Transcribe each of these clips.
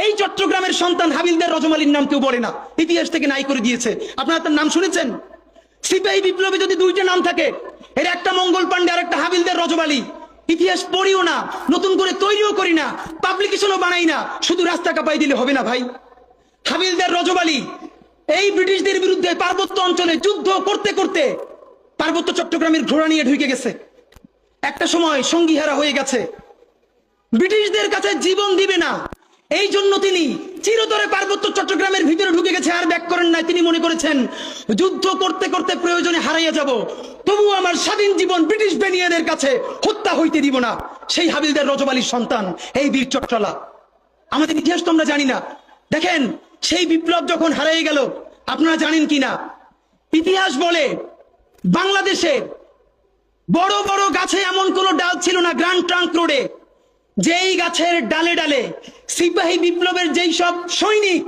এই চট্টগ্রামের সন্তান হাবিলদার রজমালির নাম কেউ বলে না, ইতিহাস থেকে নাই করে দিয়েছে। আপনারা তার নাম শুনেছেন? সিপাহী বিপ্লবে যদি দুইটা নাম থাকে, এর একটা মঙ্গল পান্ডে আর একটা হাবিলদার রজমালি। ইতিহাস পড়িও না, নতুন করে তৈরিও করি না, পাবলিকেশনও বানাই না, শুধু রাস্তা কাঁপাই দিলে হবে না ভাই। হাবিলদার রজমালি এই ব্রিটিশদের বিরুদ্ধে পার্বত্য অঞ্চলে যুদ্ধ করতে করতে পার্বত্য চট্টগ্রামের ঘোড়া নিয়ে ঢুকে গেছে। একটা সময় সঙ্গীহারা হয়ে গেছে, ব্রিটিশদের কাছে জীবন দিবে না, এই জন্য তিনি চিরতরে পার্বত্য চট্টগ্রামের ভিতরে ঢুকে গেছে, আর ব্যাক করেন নাই। তিনি মনে করেছেন যুদ্ধ করতে করতে প্রয়োজনে হারাইয়া যাব, তবুও আমার স্বাধীন জীবন ব্রিটিশ বেনিয়াদের কাছে হত্যা হইতে দিব না। সেই হাবিলদার রজমালির সন্তান এই বীর চট্টলা। আমাদের ইতিহাস তো আমরা জানি না। দেখেন, সেই বিপ্লব যখন হারিয়ে গেল, আপনারা জানেন কিনা, ইতিহাস বলে বাংলাদেশে বড় বড় গাছে এমন কোন ডাল ছিল না গ্র্যান্ড ট্রাঙ্ক রোডে, যেই গাছের ডালে ডালে সিপাহী বিপ্লবের যেই সব সৈনিক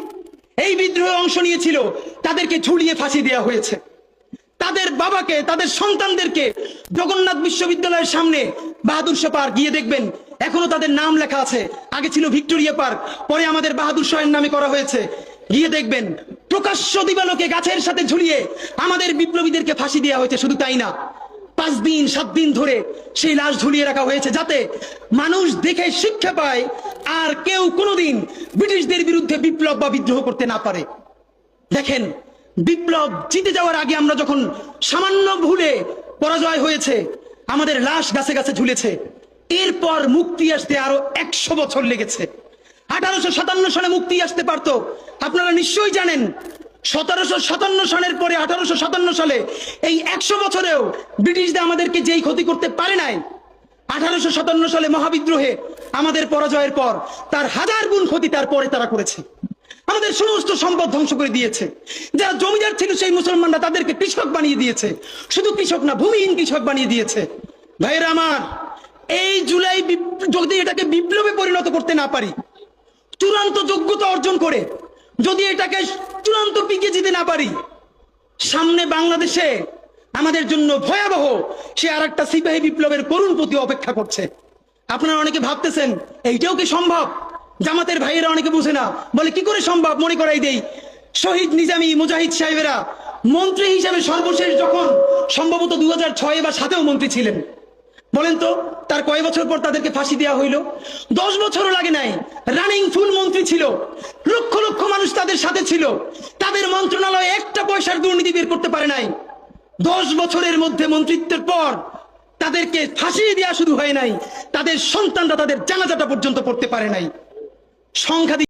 এই বিদ্রোহে অংশ নিয়েছিল তাদেরকে ঝুলিয়ে ফাঁসি দেওয়া হয়েছে। তাদের বাবাকে, তাদের সন্তানদেরকে জগন্নাথ বিশ্ববিদ্যালয়ের সামনে বাহাদুর শাহ পার্ক গিয়ে দেখবেন, এখনো তাদের নাম লেখা আছে। আগে ছিল ভিক্টোরিয়া পার্ক, পরে আমাদের বাহাদুর শাহের নামে করা হয়েছে। গিয়ে দেখবেন প্রকাশ্য দিবালোকে গাছের সাথে ঝুলিয়ে আমাদের বিপ্লবীদেরকে ফাঁসি দেওয়া হয়েছে। শুধু তাই না, 5 দিন 7 দিন ধরে সেই লাশ ঝুলিয়ে রাখা হয়েছে, যাতে মানুষ দেখে শিক্ষা পায় আর কেউ কোনোদিন ব্রিটিশদের বিরুদ্ধে বিপ্লব বা বিদ্রোহ করতে না পারে। দেখেন, বিপ্লব জিতে যাওয়ার আগে আমরা যখন সামান্য ভুলে পরাজয় হয়েছে, আমাদের লাশ গাছে গাছে ঝুলেছে। এরপর মুক্তি আসতে আরো 100 বছর লেগেছে। 1857 সালে মুক্তি আসতে পারত। আপনারা নিশ্চয়ই জানেন 1757 সালের পরে 1857 সালে এই 100 বছরেও ব্রিটিশরা আমাদেরকে যেই ক্ষতি করতে পারে নাই, 1857 সালে মহাবিদ্রোহে আমাদের পরাজয়ের পর তার 1000 গুণ ক্ষতি তারপরে তারা করেছে। আমাদের সমস্ত সম্পদ ধ্বংস করে দিয়েছে। যারা জমিদার ছিল সেই মুসলমানরা তাদেরকে কৃষক বানিয়ে দিয়েছে। শুধু কৃষক না, ভূমিহীন কৃষক বানিয়ে দিয়েছে। ভাইয়েরা আমার, এই জুলাই যদি এটাকে বিপ্লবে পরিণত করতে না পারি, চূড়ান্ত যোগ্যতা অর্জন করে যদি এটাকে চূড়ান্ত পিকে যেতে না পারি, সামনে বাংলাদেশে আমাদের জন্য ভয়াবহ সে আর একটা সিপাহী বিপ্লবের করুণ প্রতি অপেক্ষা করছে। আপনারা অনেকে ভাবতেছেন এইটাও কি সম্ভব? জামাতের ভাইয়েরা অনেকে বুঝে না, বলে কি করে সম্ভব? মনে করাই দেই, শহীদ নিজামী মুজাহিদ সাহেবেরা মন্ত্রী হিসেবে সর্বশেষ যখন সম্ভবত 2006 বা 2007 মন্ত্রী ছিলেন, বলেন তো তার কয় বছর পর তাদেরকে ফাঁসি দেওয়া হইল? 10 বছরও লাগে নাই। রানিং ফুল মন্ত্রী ছিল, লক্ষ লক্ষ মানুষ তাদের সাথে ছিল, তাদের মন্ত্রণালয় একটা পয়সার দুর্নীতি বের করতে পারে নাই। 10 বছরের মধ্যে মন্ত্রিত্বের পর তাদেরকে ফাঁসি দেওয়া শুরু হয় নাই, তাদের সন্তানরা তাদের জানাজাটা পর্যন্ত পড়তে পারে নাই। সংখ্যা